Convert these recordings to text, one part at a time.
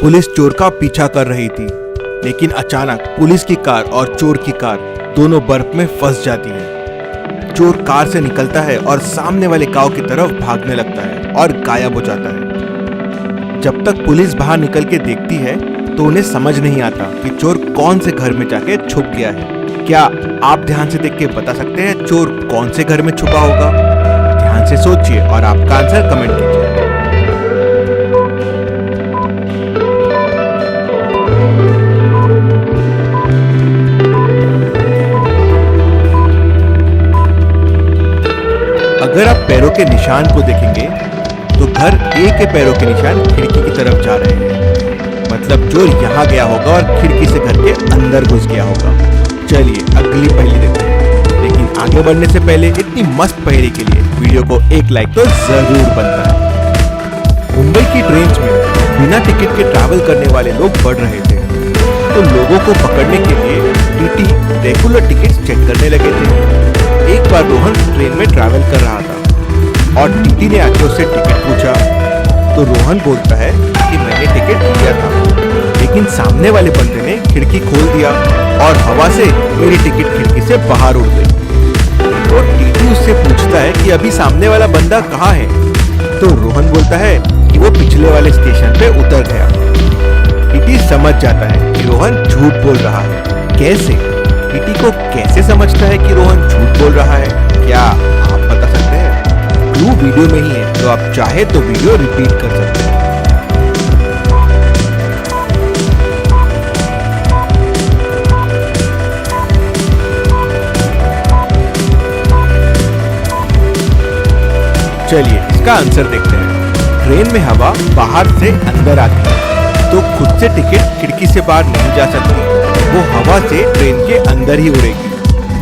Police चोर का पीछा कर रही थी, लेकिन अचानक पुलिस की कार और चोर की कार दोनों बर्फ में फंस जाती है। चोर कार से निकलता है और सामने वाले गांव की तरफ भागने लगता है और गायब हो जाता है। जब तक पुलिस बाहर निकल के देखती है तो उन्हें समझ नहीं आता कि चोर कौन से घर में जाके छुप गया है। क्या आप ध्यान से देख के बता सकते हैं चोर कौन से घर में छुपा होगा? ध्यान से सोचिए और आपका आंसर कमेंट कीजिए। अगर आप पैरों के निशान को देखेंगे तो घर ए के पैरों के निशान खिड़की की तरफ जा रहे हैं, मतलब चोर यहाँ गया होगा और खिड़की से घर के अंदर घुस गया होगा। चलिए अगली पहेली देखते हैं, लेकिन आगे बढ़ने से पहले इतनी मस्त पहेली के लिए वीडियो को एक लाइक तो जरूर बनता है। मुंबई की ट्रेन में बिना टिकट के ट्रैवल करने वाले लोग बढ़ रहे थे, तो लोगों को पकड़ने के लिए टीटी रेगुलर टिकट चेक करने लगे थे। एक बार रोहन ट्रेन में ट्रैवल कर रहा था और टीटी ने आके उससे टिकट पूछा, तो रोहन बोलता है कि मैंने टिकट लिया था, लेकिन सामने वाले बंदे ने खिड़की खोल दिया और हवा से मेरी टिकट खिड़की से बाहर उड़ गई। तो टीटी उससे पूछता है कि अभी सामने वाला बंदा कहाँ है? तो रोहन बोलता है कि वो पिछले वाले स्टेशन पे उतर गया। टीटी समझ जाता है कि रोहन झूठ बोल रहा है। कैसे? टीटी को कैसे समझता है कि रोहन झूठ बोल रहा है? क्या आप बता सकते हैं? क्लू वीडियो में ही है, तो आप चाहे तो वीडियो रिपीट कर सकते हैं। चलिए इसका आंसर देखते हैं। ट्रेन में हवा बाहर से अंदर आती है, तो खुद से टिकट खिड़की से बाहर नहीं जा सकती, वो हवा से ट्रेन के अंदर ही उड़ेगी।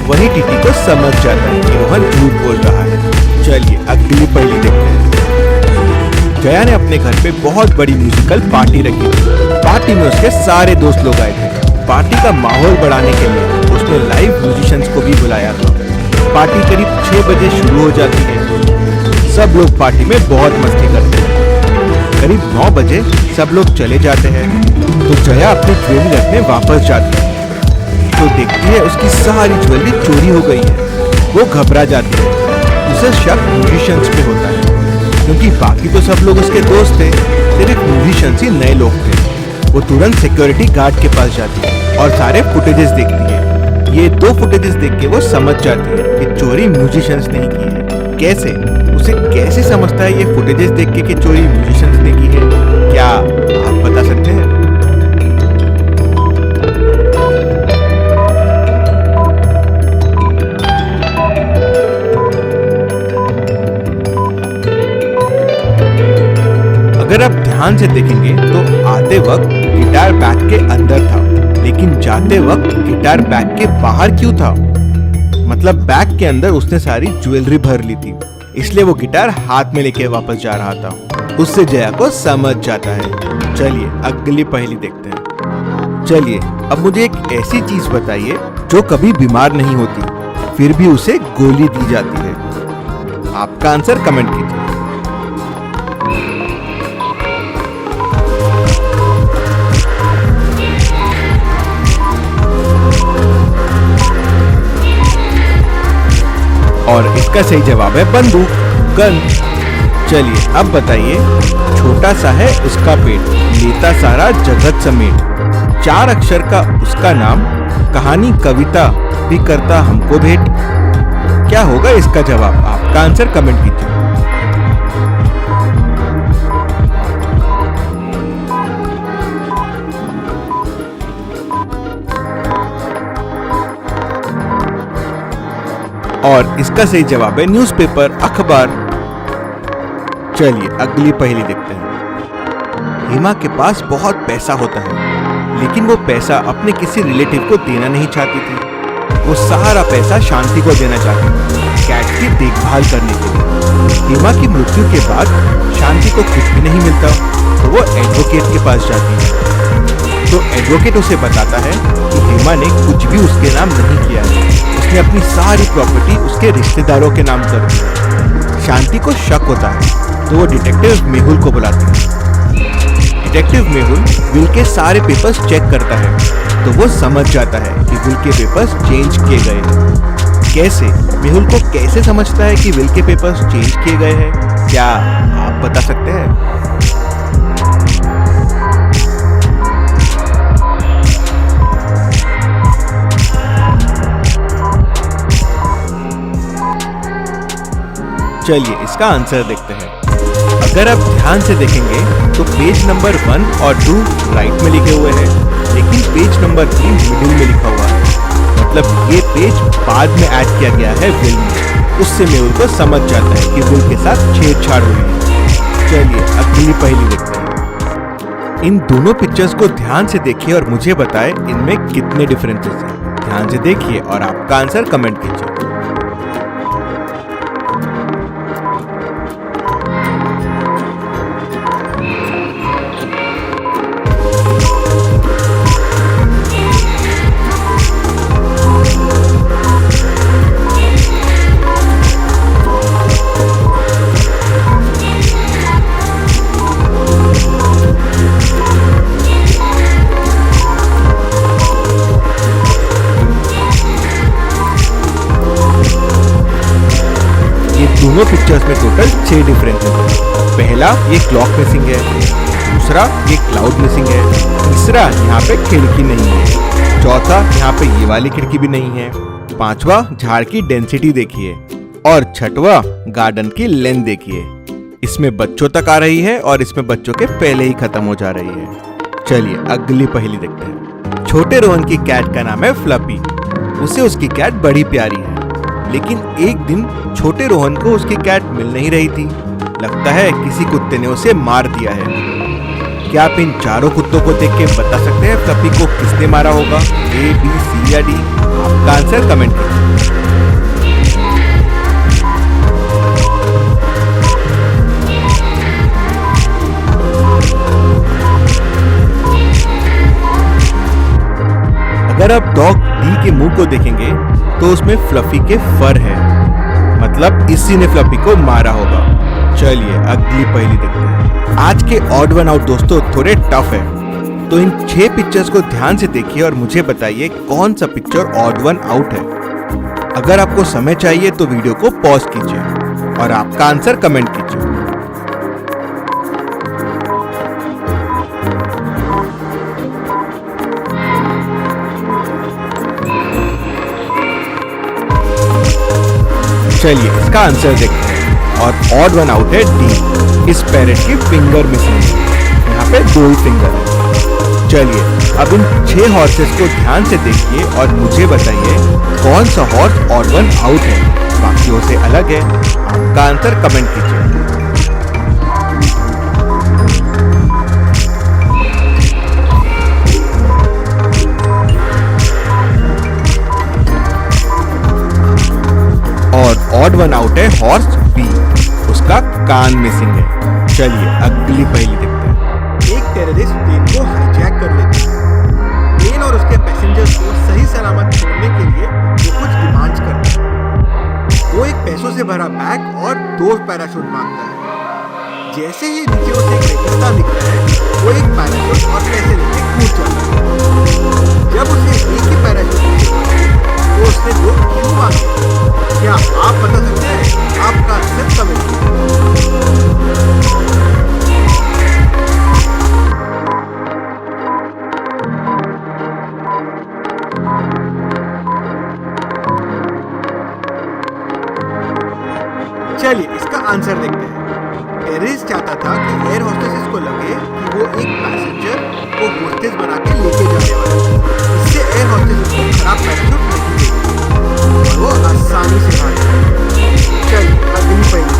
वही टीटी को समझ जाता है कि रोहन झूठ बोल रहा है। चलिए अगली पहेली देखते हैं। जया ने अपने घर पे बहुत बड़ी म्यूजिकल पार्टी रखी थी। पार्टी में उसके सारे दोस्त लोग आए थे। पार्टी का माहौल बढ़ाने के लिए उसने लाइव म्यूजिशियंस को भी बुलाया था। पार्टी करीब 6 बजे शुरू हो जाती है। सब लोग पार्टी में बहुत मस्ती करते हैं। करीब 9 बजे सब लोग चले जाते हैं, तो जया अपनी ज्वेलरी रखने वापस जाती है, तो देखती है उसकी सारी ज्वेलरी चोरी हो गई है। वो घबरा जाती है। उसे शक म्यूजिशियंस पे होता है, क्योंकि बाकी तो सब लोग उसके दोस्त थे, सिर्फ म्यूजिशियंस ही नए लोग थे। वो तुरंत सिक्योरिटी गार्ड के पास जाती है और सारे फुटेजेस देखती है। ये 2 फुटेजेस देख के वो समझ जाती है कि चोरी म्यूजिशियंस ने की है। कैसे? उसे कैसे समझता है ये फुटेजेस देख के कि चोरी म्यूजिशियंस ने की है? क्या आप बता सकते हैं? अगर आप ध्यान से देखेंगे तो आते वक्त गिटार बैग के अंदर था, लेकिन जाते वक्त गिटार बैग के बाहर क्यों था? मतलब बैग के अंदर उसने सारी ज्वेलरी भर ली थी, इसलिए वो गिटार हाथ में लेके वापस जा रहा था। उससे जया को समझ जाता है। चलिए अगली पहेली देखते हैं। चलिए अब मुझे एक ऐसी चीज बताइए जो कभी बीमार नहीं होती, फिर भी उसे गोली दी जाती है। आपका आंसर कमेंट कीजिए। और इसका सही जवाब है बंदूक, गन। चलिए अब बताइए, छोटा सा है उसका पेट, लेता सारा जगत समेट। 4 अक्षर का उसका नाम, कहानी कविता भी करता हमको भेंट। क्या होगा इसका जवाब? आपका आंसर कमेंट कीजिए। और इसका सही जवाब है न्यूज़पेपर, अखबार। चलिए अगली पहेली देखते हैं। हेमा के पास बहुत पैसा होता है, लेकिन वो पैसा अपने किसी रिलेटिव को देना नहीं चाहती थी। वो सारा पैसा शांति को देना चाहती थी, कैट की देखभाल करने के लिए। हेमा की मृत्यु के बाद शांति को कुछ भी नहीं मिलता, तो वो एडवोकेट के पास जाती है। तो एडवोकेट उसे बताता है कि हेमा ने कुछ भी उसके नाम नहीं किया है, उसने अपनी सारी प्रॉपर्टी उसके रिश्तेदारों के नाम कर दी। शांति को शक होता है, तो वो डिटेक्टिव मेहुल को बुलाती है। डिटेक्टिव मेहुल विल के सारे पेपर्स चेक करता है तो वो समझ जाता है कि विल के पेपर्स चेंज किए गए हैं। कैसे? मेहुल को कैसे समझता है कि विल के पेपर्स चेंज किए गए हैं? क्या आप बता सकते हैं? चलिए इसका आंसर देखते हैं। अगर आप ध्यान से देखेंगे तो पेज नंबर 1 और 2 राइट में लिखे हुए हैं, लेकिन पेज नंबर 3 मिडिल में लिखा हुआ है। मतलब ये पेज बाद में ऐड किया गया है विल में। उससे मेहुल को समझ जाता है कि विल के साथ छेड़छाड़ हुई है। चलिए अगली पहेली देखते हैं। इन दोनों पिक्चर्स को ध्यान से देखिए और मुझे बताएं इनमें कितने डिफरेंसेस हैं। ध्यान से देखिए और आपका आंसर कमेंट कीजिए। दोनों पिक्चर्स में टोटल 6 डिफरेंसेस हैं। पहला ये क्लॉक मिसिंग है, दूसरा ये क्लाउड मिसिंग है, तीसरा यहाँ पे खिड़की नहीं है, चौथा यहाँ पे ये वाली खिड़की भी नहीं है, पांचवा झाड़ की डेंसिटी देखिए और छठवा गार्डन की लेंथ देखिए। इसमें बच्चों तक आ रही है और इसमें बच्चों के पहले ही खत्म हो जा रही है। चलिए अगली पहेली देखते हैं। छोटे रोहन की कैट का नाम है फ्लफी। उसे उसकी कैट बड़ी प्यारी है, लेकिन एक दिन छोटे रोहन को उसकी कैट मिल नहीं रही थी। लगता है किसी कुत्ते ने उसे मार दिया है। क्या आप इन चारों कुत्तों को देख के बता सकते हैं फ्लफी को किसने मारा होगा? A, B, C या D? आपका आंसर कमेंट कीजिए। अगर आप डॉग D के मुंह को देखेंगे तो उसमें फ्लफी के फर है, मतलब इसी ने फ्लफी को मारा होगा। चलिए अगली पहेली देखते हैं। आज के ऑड वन आउट दोस्तों थोड़े टफ है, तो इन 6 पिक्चर्स को ध्यान से देखिए और मुझे बताइए कौन सा पिक्चर ऑड वन आउट है। अगर आपको समय चाहिए तो वीडियो को पॉज कीजिए और आपका आंसर कमेंट कीजिए। चलिए इसका आंसर देखते हैं और ऑड वन आउट है डी। इस पैरेट की फिंगर मिसिंग है, यहाँ पे 2 ही फिंगर है। चलिए अब इन 6 हॉर्सेस को ध्यान से देखिए और मुझे बताइए कौन सा हॉर्स ऑड वन आउट है, बाकियों से अलग है। आपका आंसर कमेंट कीजिए। ऑड वन आउट है हॉर्स बी, उसका कान मिसिंग है। चलिए अगली पहेली देखते हैं। एक टेररिस्ट प्लेन को हाईजैक कर लेता है। प्लेन और उसके पैसेंजर्स को सही सलामत छोड़ने के लिए वो कुछ डिमांड्स करता है। वो एक पैसों से भरा बैग और 2 पैराशूट मांगता है। जैसे ही नीचे उसे एक रेगिस्तान दिखता है, वो एक पैराशूट और पैसे लेके कूद जाता है। जब उसे एक ही पैराशूट मिलता है तो उसने 2 क्यों मांगे? क्या आप बता सकते हैं? आपका आंसर कमेंट कीजिए। चलिए इसका आंसर देखते हैं। टेररिस्ट चाहता था कि एयर होस्टेसेस को लगे कि वो एक पैसेंजर को होस्टेस बना के लेके जाने वाला है। इससे एयर होस्टेसेस को खराब पैराशूट नहीं देगी और वो आसानी से भाग जाए। चलिए अगली पहेली।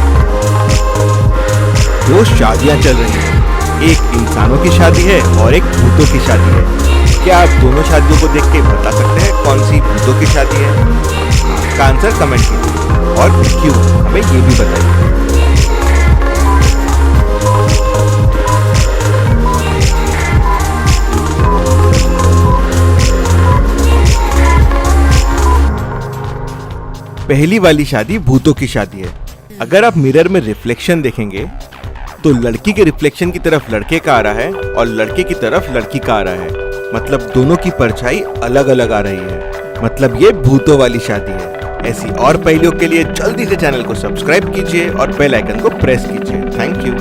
2 शादियां चल रही हैं। एक इंसानों की शादी है और एक भूतों की शादी है। क्या आप दोनों शादियों को देख के बता सकते हैं कौन सी भूतों की शादी है? आपका आंसर कमेंट कीजिए और क्यों, हमें ये भी बताइए। पहली वाली शादी भूतों की शादी है। अगर आप मिरर में रिफ्लेक्शन देखेंगे तो लड़की के रिफ्लेक्शन की तरफ लड़के का आ रहा है और लड़के की तरफ लड़की का आ रहा है, मतलब दोनों की परछाई अलग अलग आ रही है। मतलब ये भूतों वाली शादी है। ऐसी और पहेलियों के लिए जल्दी से चैनल को सब्सक्राइब कीजिए और बेल आइकन को प्रेस कीजिए। Thank you.